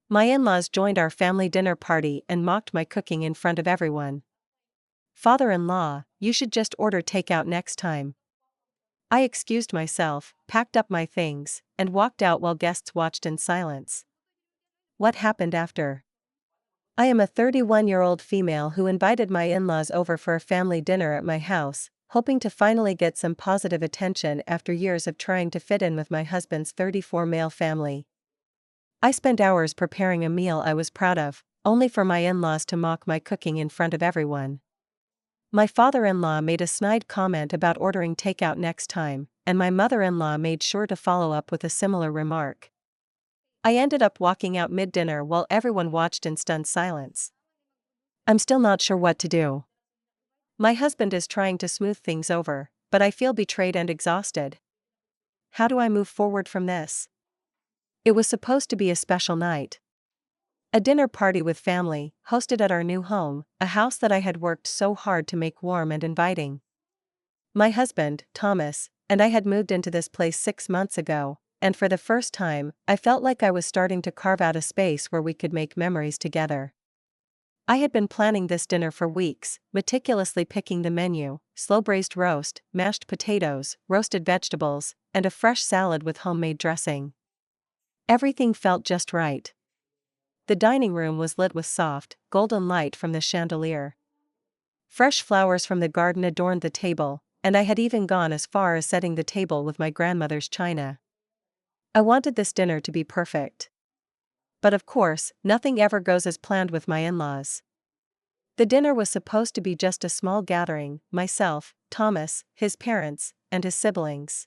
My in-laws joined our family dinner party and mocked my cooking in front of everyone. "Father-in-law, you should just order takeout next time." I excused myself, packed up my things, and walked out while guests watched in silence. What happened after? I am a 31-year-old female who invited my in-laws over for a family dinner at my house, hoping to finally get some positive attention after years of trying to fit in with my husband's 34-male family. I spent hours preparing a meal I was proud of, only for my in-laws to mock my cooking in front of everyone. My father-in-law made a snide comment about ordering takeout next time, and my mother-in-law made sure to follow up with a similar remark. I ended up walking out mid-dinner while everyone watched in stunned silence. I'm still not sure what to do. My husband is trying to smooth things over, but I feel betrayed and exhausted. How do I move forward from this? It was supposed to be a special night. A dinner party with family, hosted at our new home, a house that I had worked so hard to make warm and inviting. My husband, Thomas, and I had moved into this place 6 months ago, and for the first time, I felt like I was starting to carve out a space where we could make memories together. I had been planning this dinner for weeks, meticulously picking the menu: slow-braised roast, mashed potatoes, roasted vegetables, and a fresh salad with homemade dressing. Everything felt just right. The dining room was lit with soft, golden light from the chandelier. Fresh flowers from the garden adorned the table, and I had even gone as far as setting the table with my grandmother's china. I wanted this dinner to be perfect. But of course, nothing ever goes as planned with my in-laws. The dinner was supposed to be just a small gathering: myself, Thomas, his parents, and his siblings.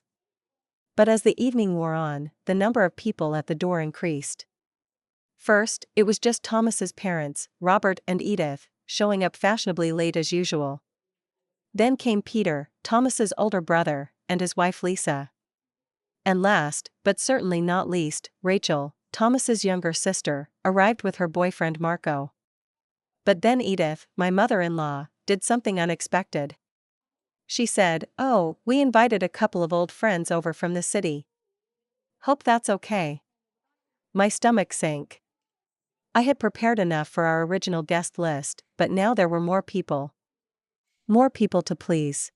But as the evening wore on, the number of people at the door increased. First, it was just Thomas's parents, Robert and Edith, showing up fashionably late as usual. Then came Peter, Thomas's older brother, and his wife Lisa. And last, but certainly not least, Rachel, Thomas's younger sister, arrived with her boyfriend Marco. But then Edith, my mother-in-law, did something unexpected. She said, "Oh, we invited a couple of old friends over from the city. Hope that's okay." My stomach sank. I had prepared enough for our original guest list, but now there were more people. More people to please.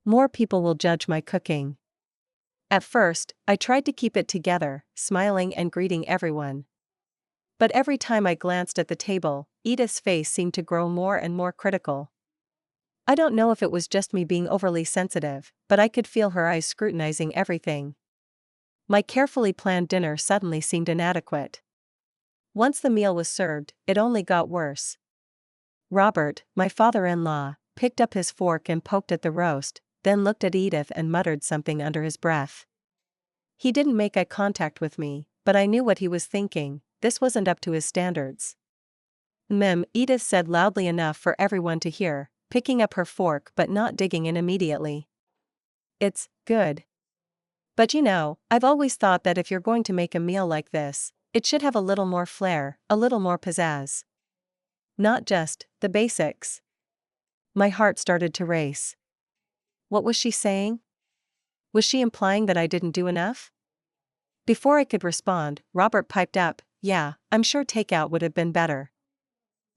More people will judge my cooking. At first, I tried to keep it together, smiling and greeting everyone. But every time I glanced at the table, Edith's face seemed to grow more and more critical. I don't know if it was just me being overly sensitive, but I could feel her eyes scrutinizing everything. My carefully planned dinner suddenly seemed inadequate. Once the meal was served, it only got worse. Robert, my father-in-law, picked up his fork and poked at the roast, then looked at Edith and muttered something under his breath. He didn't make eye contact with me, but I knew what he was thinking: this wasn't up to his standards. Edith said loudly enough for everyone to hear, picking up her fork but not digging in immediately. "It's good. But I've always thought that if you're going to make a meal like this, it should have a little more flair, a little more pizzazz. Not just the basics." My heart started to race. What was she saying? Was she implying that I didn't do enough? Before I could respond, Robert piped up, "Yeah, I'm sure takeout would have been better.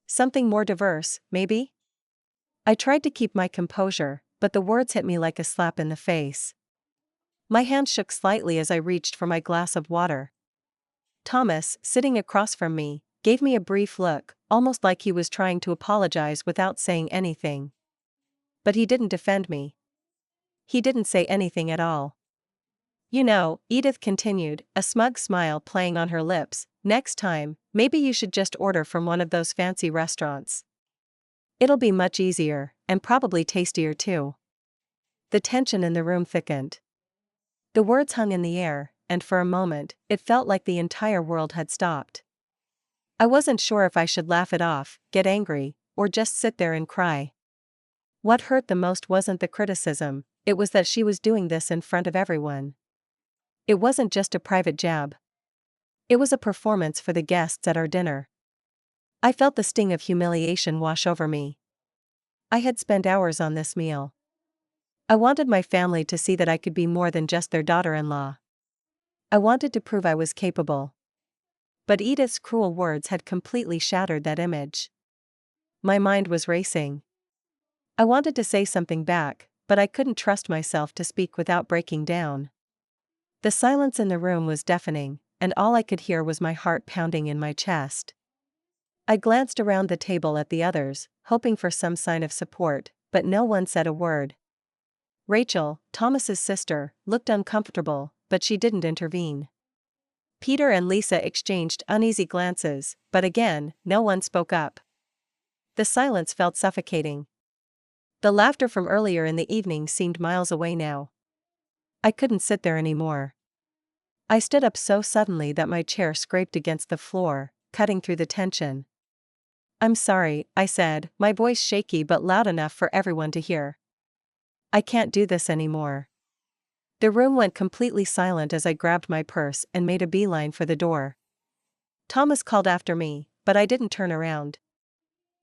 Something more diverse, maybe?" I tried to keep my composure, but the words hit me like a slap in the face. My hand shook slightly as I reached for my glass of water. Thomas, sitting across from me, gave me a brief look, almost like he was trying to apologize without saying anything. But he didn't defend me. He didn't say anything at all. Edith continued, a smug smile playing on her lips, "Next time, maybe you should just order from one of those fancy restaurants. It'll be much easier, and probably tastier too." The tension in the room thickened. The words hung in the air, and for a moment, it felt like the entire world had stopped. I wasn't sure if I should laugh it off, get angry, or just sit there and cry. What hurt the most wasn't the criticism, it was that she was doing this in front of everyone. It wasn't just a private jab. It was a performance for the guests at our dinner. I felt the sting of humiliation wash over me. I had spent hours on this meal. I wanted my family to see that I could be more than just their daughter-in-law. I wanted to prove I was capable. But Edith's cruel words had completely shattered that image. My mind was racing. I wanted to say something back, but I couldn't trust myself to speak without breaking down. The silence in the room was deafening, and all I could hear was my heart pounding in my chest. I glanced around the table at the others, hoping for some sign of support, but no one said a word. Rachel, Thomas's sister, looked uncomfortable, but she didn't intervene. Peter and Lisa exchanged uneasy glances, but again, no one spoke up. The silence felt suffocating. The laughter from earlier in the evening seemed miles away now. I couldn't sit there anymore. I stood up so suddenly that my chair scraped against the floor, cutting through the tension. "I'm sorry," I said, my voice shaky but loud enough for everyone to hear. "I can't do this anymore." The room went completely silent as I grabbed my purse and made a beeline for the door. Thomas called after me, but I didn't turn around.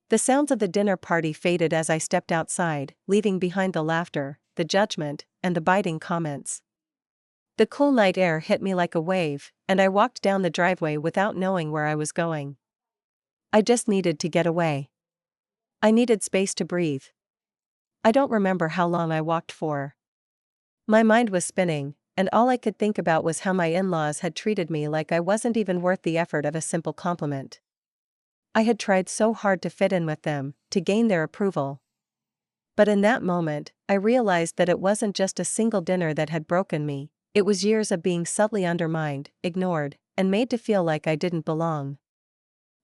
The sounds of the dinner party faded as I stepped outside, leaving behind the laughter, the judgment, and the biting comments. The cool night air hit me like a wave, and I walked down the driveway without knowing where I was going. I just needed to get away. I needed space to breathe. I don't remember how long I walked for. My mind was spinning, and all I could think about was how my in-laws had treated me like I wasn't even worth the effort of a simple compliment. I had tried so hard to fit in with them, to gain their approval. But in that moment, I realized that it wasn't just a single dinner that had broken me, it was years of being subtly undermined, ignored, and made to feel like I didn't belong.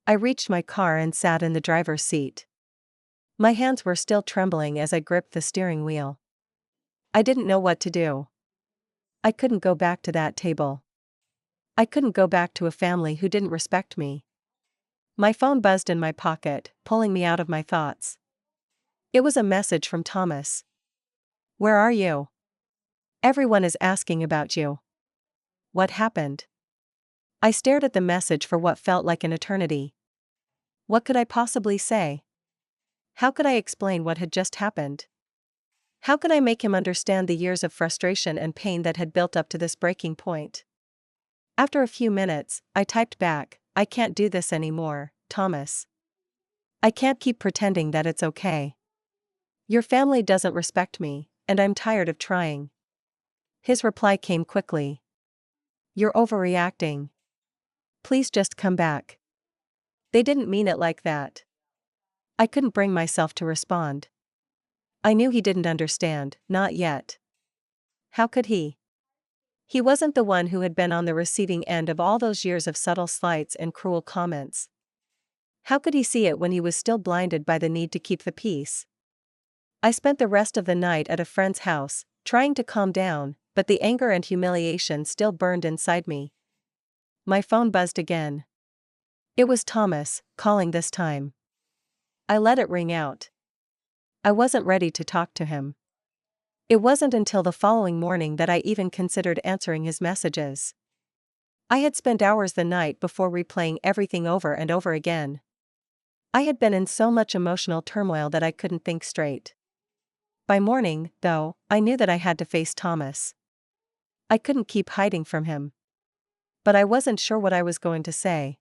I reached my car and sat in the driver's seat. My hands were still trembling as I gripped the steering wheel. I didn't know what to do. I couldn't go back to that table. I couldn't go back to a family who didn't respect me. My phone buzzed in my pocket, pulling me out of my thoughts. It was a message from Thomas. "Where are you? Everyone is asking about you. What happened?" I stared at the message for what felt like an eternity. What could I possibly say? How could I explain what had just happened? How could I make him understand the years of frustration and pain that had built up to this breaking point? After a few minutes, I typed back, "I can't do this anymore, Thomas. I can't keep pretending that it's okay. Your family doesn't respect me, and I'm tired of trying." His reply came quickly. "You're overreacting. Please just come back." They didn't mean it like that. I couldn't bring myself to respond. I knew he didn't understand, not yet. How could he? He wasn't the one who had been on the receiving end of all those years of subtle slights and cruel comments. How could he see it when he was still blinded by the need to keep the peace? I spent the rest of the night at a friend's house, trying to calm down, but the anger and humiliation still burned inside me. My phone buzzed again. It was Thomas, calling this time. I let it ring out. I wasn't ready to talk to him. It wasn't until the following morning that I even considered answering his messages. I had spent hours the night before replaying everything over and over again. I had been in so much emotional turmoil that I couldn't think straight. By morning, though, I knew that I had to face Thomas. I couldn't keep hiding from him. But I wasn't sure what I was going to say.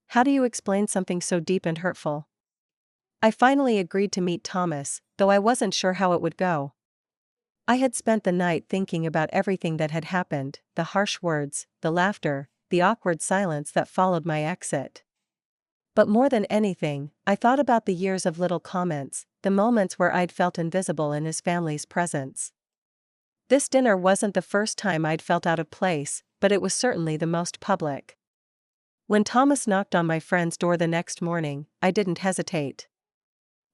How do you explain something so deep and hurtful? I finally agreed to meet Thomas, though I wasn't sure how it would go. I had spent the night thinking about everything that had happened, the harsh words, the laughter, the awkward silence that followed my exit. But more than anything, I thought about the years of little comments, the moments where I'd felt invisible in his family's presence. This dinner wasn't the first time I'd felt out of place, but it was certainly the most public. When Thomas knocked on my friend's door the next morning, I didn't hesitate.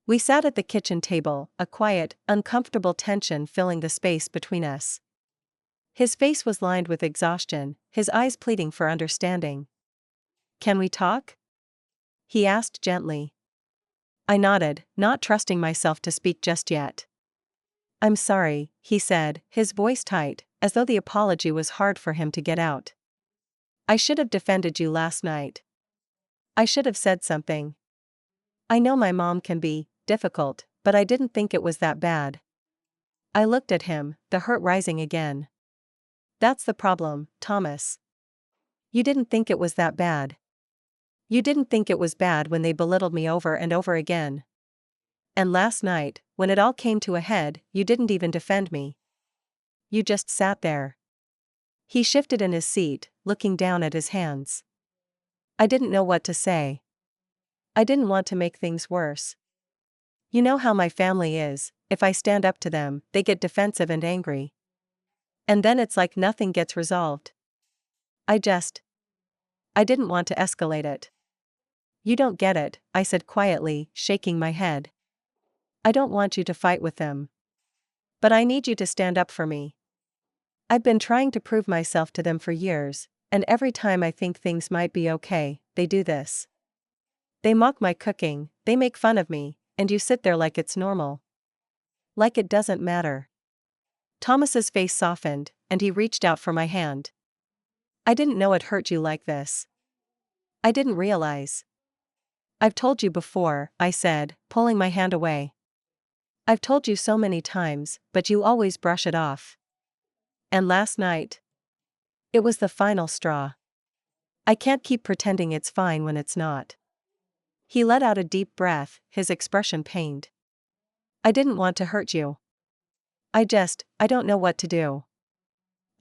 We sat at the kitchen table, a quiet, uncomfortable tension filling the space between us. His face was lined with exhaustion, his eyes pleading for understanding. "Can we talk?" he asked gently. I nodded, not trusting myself to speak just yet. "I'm sorry," he said, his voice tight, as though the apology was hard for him to get out. "I should have defended you last night. I should have said something. I know my mom can be difficult, but I didn't think it was that bad." I looked at him, the hurt rising again. "That's the problem, Thomas. You didn't think it was that bad. You didn't think it was bad when they belittled me over and over again. And last night, when it all came to a head, you didn't even defend me. You just sat there. He shifted in his seat, looking down at his hands. I didn't know what to say. I didn't want to make things worse. You know how my family is, if I stand up to them, they get defensive and angry. And then it's like nothing gets resolved. I didn't want to escalate it. You don't get it, I said quietly, shaking my head. I don't want you to fight with them. But I need you to stand up for me. I've been trying to prove myself to them for years, and every time I think things might be okay, they do this. They mock my cooking, they make fun of me, and you sit there like it's normal. Like it doesn't matter. Thomas's face softened, and he reached out for my hand. I didn't know it hurt you like this. I didn't realize. I've told you before, I said, pulling my hand away. I've told you so many times, but you always brush it off. And last night? It was the final straw. I can't keep pretending it's fine when it's not. He let out a deep breath, his expression pained. I didn't want to hurt you. I don't know what to do.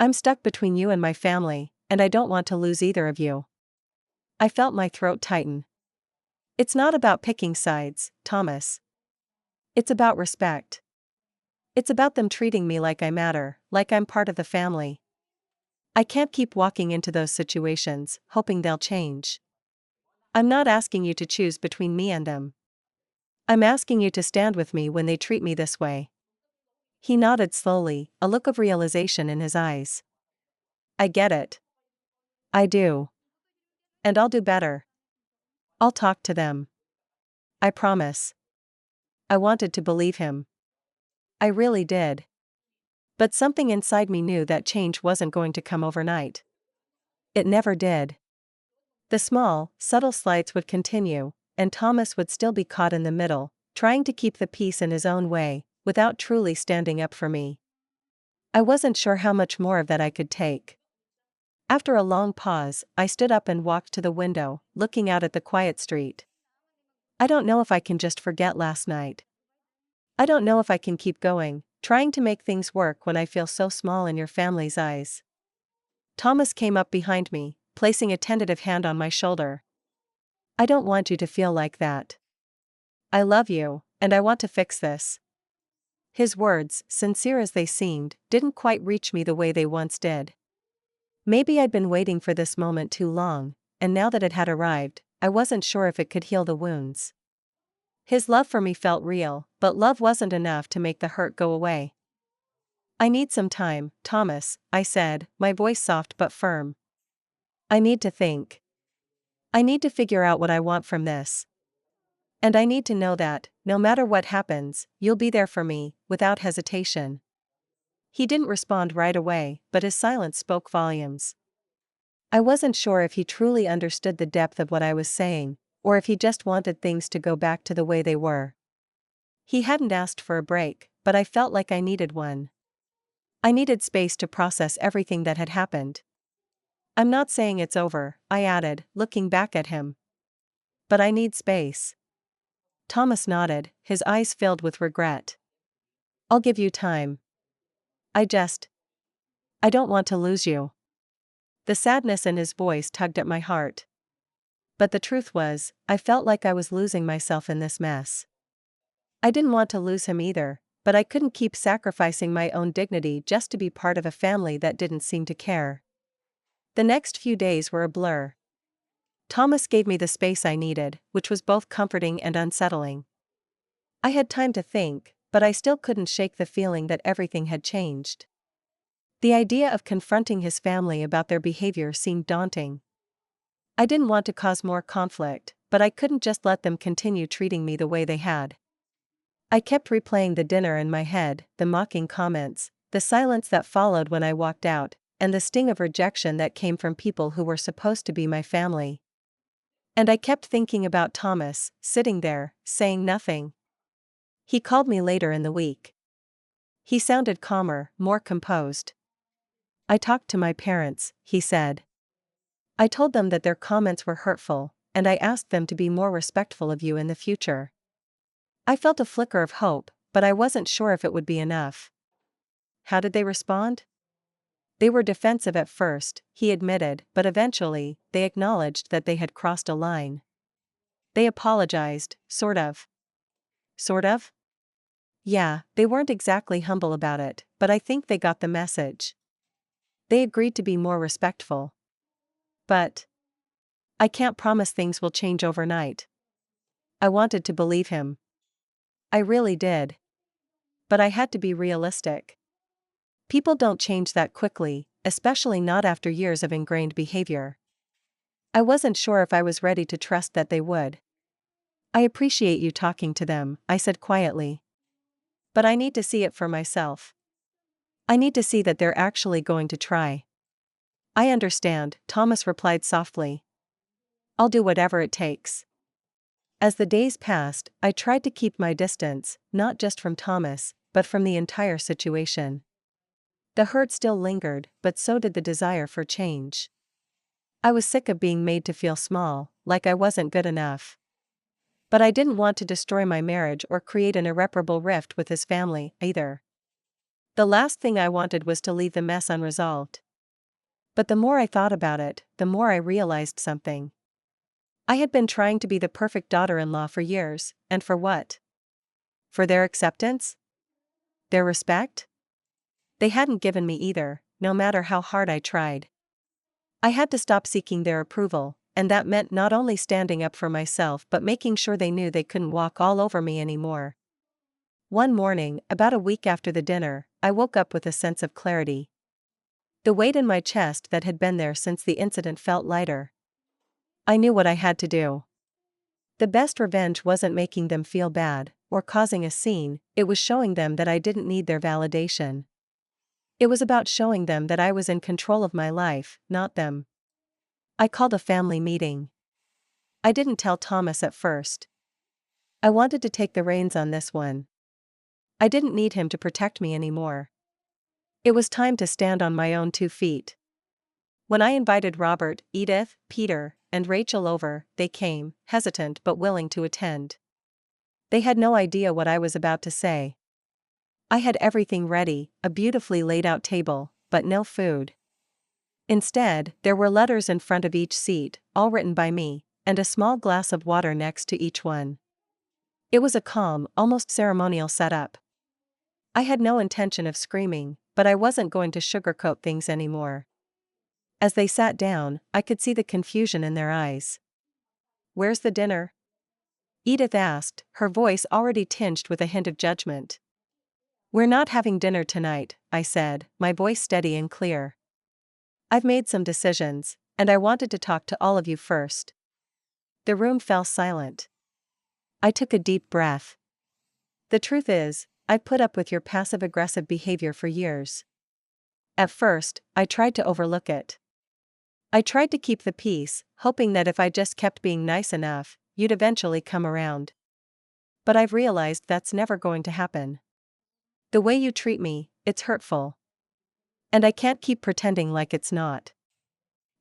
I'm stuck between you and my family, and I don't want to lose either of you. I felt my throat tighten. It's not about picking sides, Thomas. It's about respect. It's about them treating me like I matter, like I'm part of the family. I can't keep walking into those situations, hoping they'll change. I'm not asking you to choose between me and them. I'm asking you to stand with me when they treat me this way. He nodded slowly, a look of realization in his eyes. I get it. I do. And I'll do better. I'll talk to them. I promise. I wanted to believe him. I really did. But something inside me knew that change wasn't going to come overnight. It never did. The small, subtle slights would continue, and Thomas would still be caught in the middle, trying to keep the peace in his own way, without truly standing up for me. I wasn't sure how much more of that I could take. After a long pause, I stood up and walked to the window, looking out at the quiet street. I don't know if I can just forget last night. I don't know if I can keep going, trying to make things work when I feel so small in your family's eyes. Thomas came up behind me, placing a tentative hand on my shoulder. I don't want you to feel like that. I love you, and I want to fix this. His words, sincere as they seemed, didn't quite reach me the way they once did. Maybe I'd been waiting for this moment too long, and now that it had arrived, I wasn't sure if it could heal the wounds. His love for me felt real, but love wasn't enough to make the hurt go away. I need some time, Thomas, I said, my voice soft but firm. I need to think. I need to figure out what I want from this. And I need to know that, no matter what happens, you'll be there for me, without hesitation. He didn't respond right away, but his silence spoke volumes. I wasn't sure if he truly understood the depth of what I was saying, or if he just wanted things to go back to the way they were. He hadn't asked for a break, but I felt like I needed one. I needed space to process everything that had happened. I'm not saying it's over, I added, looking back at him. But I need space. Thomas nodded, his eyes filled with regret. I'll give you time. I don't want to lose you. The sadness in his voice tugged at my heart. But the truth was, I felt like I was losing myself in this mess. I didn't want to lose him either, but I couldn't keep sacrificing my own dignity just to be part of a family that didn't seem to care. The next few days were a blur. Thomas gave me the space I needed, which was both comforting and unsettling. I had time to think, but I still couldn't shake the feeling that everything had changed. The idea of confronting his family about their behavior seemed daunting. I didn't want to cause more conflict, but I couldn't just let them continue treating me the way they had. I kept replaying the dinner in my head, the mocking comments, the silence that followed when I walked out, and the sting of rejection that came from people who were supposed to be my family. And I kept thinking about Thomas, sitting there, saying nothing. He called me later in the week. He sounded calmer, more composed. I talked to my parents, he said. I told them that their comments were hurtful, and I asked them to be more respectful of you in the future. I felt a flicker of hope, but I wasn't sure if it would be enough. How did they respond? They were defensive at first, he admitted, but eventually, they acknowledged that they had crossed a line. They apologized, sort of. Sort of? Yeah, they weren't exactly humble about it, but I think they got the message. They agreed to be more respectful. But I can't promise things will change overnight. I wanted to believe him. I really did. But I had to be realistic. People don't change that quickly, especially not after years of ingrained behavior. I wasn't sure if I was ready to trust that they would. I appreciate you talking to them, I said quietly. But I need to see it for myself. I need to see that they're actually going to try. I understand, Thomas replied softly. I'll do whatever it takes. As the days passed, I tried to keep my distance, not just from Thomas, but from the entire situation. The hurt still lingered, but so did the desire for change. I was sick of being made to feel small, like I wasn't good enough. But I didn't want to destroy my marriage or create an irreparable rift with his family, either. The last thing I wanted was to leave the mess unresolved. But the more I thought about it, the more I realized something. I had been trying to be the perfect daughter-in-law for years, and for what? For their acceptance? Their respect? They hadn't given me either, no matter how hard I tried. I had to stop seeking their approval, and that meant not only standing up for myself but making sure they knew they couldn't walk all over me anymore. One morning, about a week after the dinner, I woke up with a sense of clarity. The weight in my chest that had been there since the incident felt lighter. I knew what I had to do. The best revenge wasn't making them feel bad, or causing a scene, it was showing them that I didn't need their validation. It was about showing them that I was in control of my life, not them. I called a family meeting. I didn't tell Thomas at first. I wanted to take the reins on this one. I didn't need him to protect me anymore. It was time to stand on my own 2 feet. When I invited Robert, Edith, Peter, and Rachel over, they came, hesitant but willing to attend. They had no idea what I was about to say. I had everything ready, a beautifully laid out table, but no food. Instead, there were letters in front of each seat, all written by me, and a small glass of water next to each one. It was a calm, almost ceremonial setup. I had no intention of screaming, but I wasn't going to sugarcoat things anymore. As they sat down, I could see the confusion in their eyes. "Where's the dinner?" Edith asked, her voice already tinged with a hint of judgment. "We're not having dinner tonight," I said, my voice steady and clear. "I've made some decisions, and I wanted to talk to all of you first." The room fell silent. I took a deep breath. The truth is, I've put up with your passive-aggressive behavior for years. At first, I tried to overlook it. I tried to keep the peace, hoping that if I just kept being nice enough, you'd eventually come around. But I've realized that's never going to happen. The way you treat me, it's hurtful. And I can't keep pretending like it's not.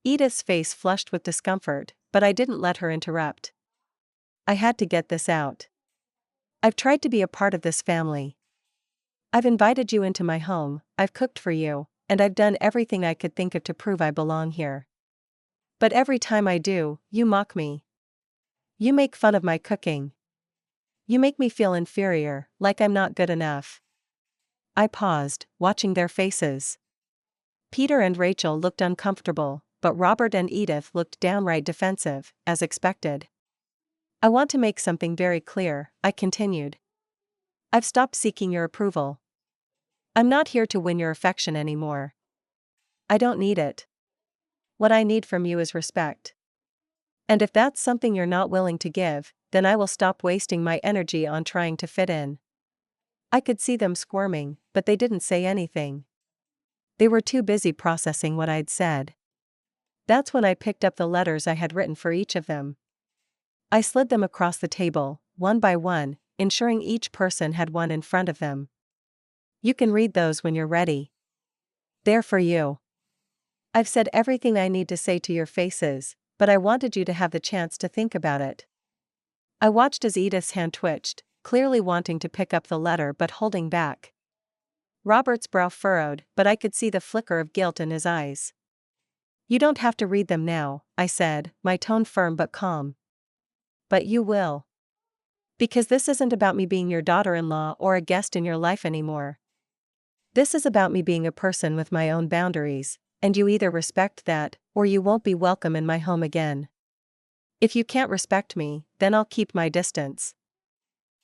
Edith's face flushed with discomfort, but I didn't let her interrupt. I had to get this out. I've tried to be a part of this family. I've invited you into my home, I've cooked for you, and I've done everything I could think of to prove I belong here. But every time I do, you mock me. You make fun of my cooking. You make me feel inferior, like I'm not good enough. I paused, watching their faces. Peter and Rachel looked uncomfortable, but Robert and Edith looked downright defensive, as expected. I want to make something very clear, I continued. I've stopped seeking your approval. I'm not here to win your affection anymore. I don't need it. What I need from you is respect. And if that's something you're not willing to give, then I will stop wasting my energy on trying to fit in. I could see them squirming, but they didn't say anything. They were too busy processing what I'd said. That's when I picked up the letters I had written for each of them. I slid them across the table, one by one, ensuring each person had one in front of them. You can read those when you're ready. They're for you. I've said everything I need to say to your faces, but I wanted you to have the chance to think about it. I watched as Edith's hand twitched, clearly wanting to pick up the letter but holding back. Robert's brow furrowed, but I could see the flicker of guilt in his eyes. You don't have to read them now, I said, my tone firm but calm. But you will. Because this isn't about me being your daughter-in-law or a guest in your life anymore. This is about me being a person with my own boundaries, and you either respect that, or you won't be welcome in my home again. If you can't respect me, then I'll keep my distance.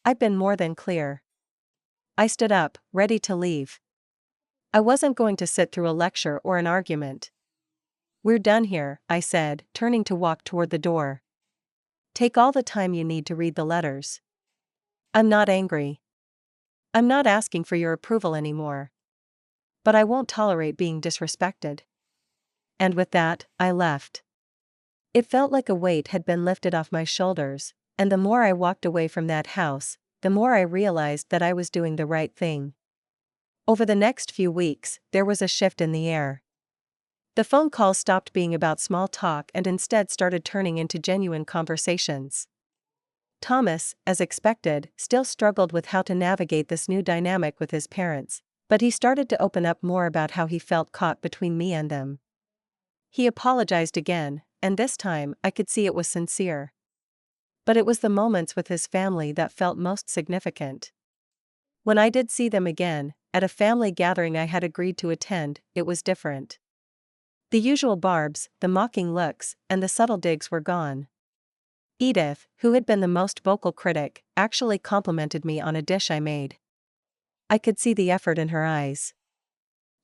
I've been more than clear. I stood up, ready to leave. I wasn't going to sit through a lecture or an argument. We're done here, I said, turning to walk toward the door. Take all the time you need to read the letters. I'm not angry. I'm not asking for your approval anymore. But I won't tolerate being disrespected. And with that, I left. It felt like a weight had been lifted off my shoulders, and the more I walked away from that house, the more I realized that I was doing the right thing. Over the next few weeks, there was a shift in the air. The phone calls stopped being about small talk and instead started turning into genuine conversations. Thomas, as expected, still struggled with how to navigate this new dynamic with his parents, but he started to open up more about how he felt caught between me and them. He apologized again, and this time I could see it was sincere. But it was the moments with his family that felt most significant. When I did see them again, at a family gathering I had agreed to attend, it was different. The usual barbs, the mocking looks, and the subtle digs were gone. Edith, who had been the most vocal critic, actually complimented me on a dish I made. I could see the effort in her eyes.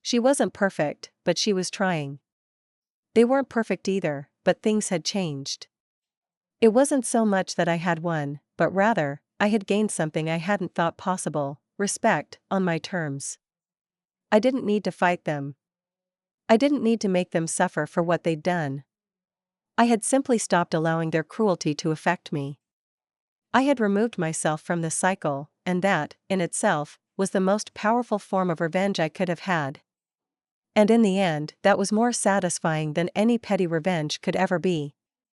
She wasn't perfect, but she was trying. They weren't perfect either, but things had changed. It wasn't so much that I had won, but rather, I had gained something I hadn't thought possible: respect, on my terms. I didn't need to fight them. I didn't need to make them suffer for what they'd done. I had simply stopped allowing their cruelty to affect me. I had removed myself from the cycle, and that, in itself, was the most powerful form of revenge I could have had. And in the end, that was more satisfying than any petty revenge could ever be.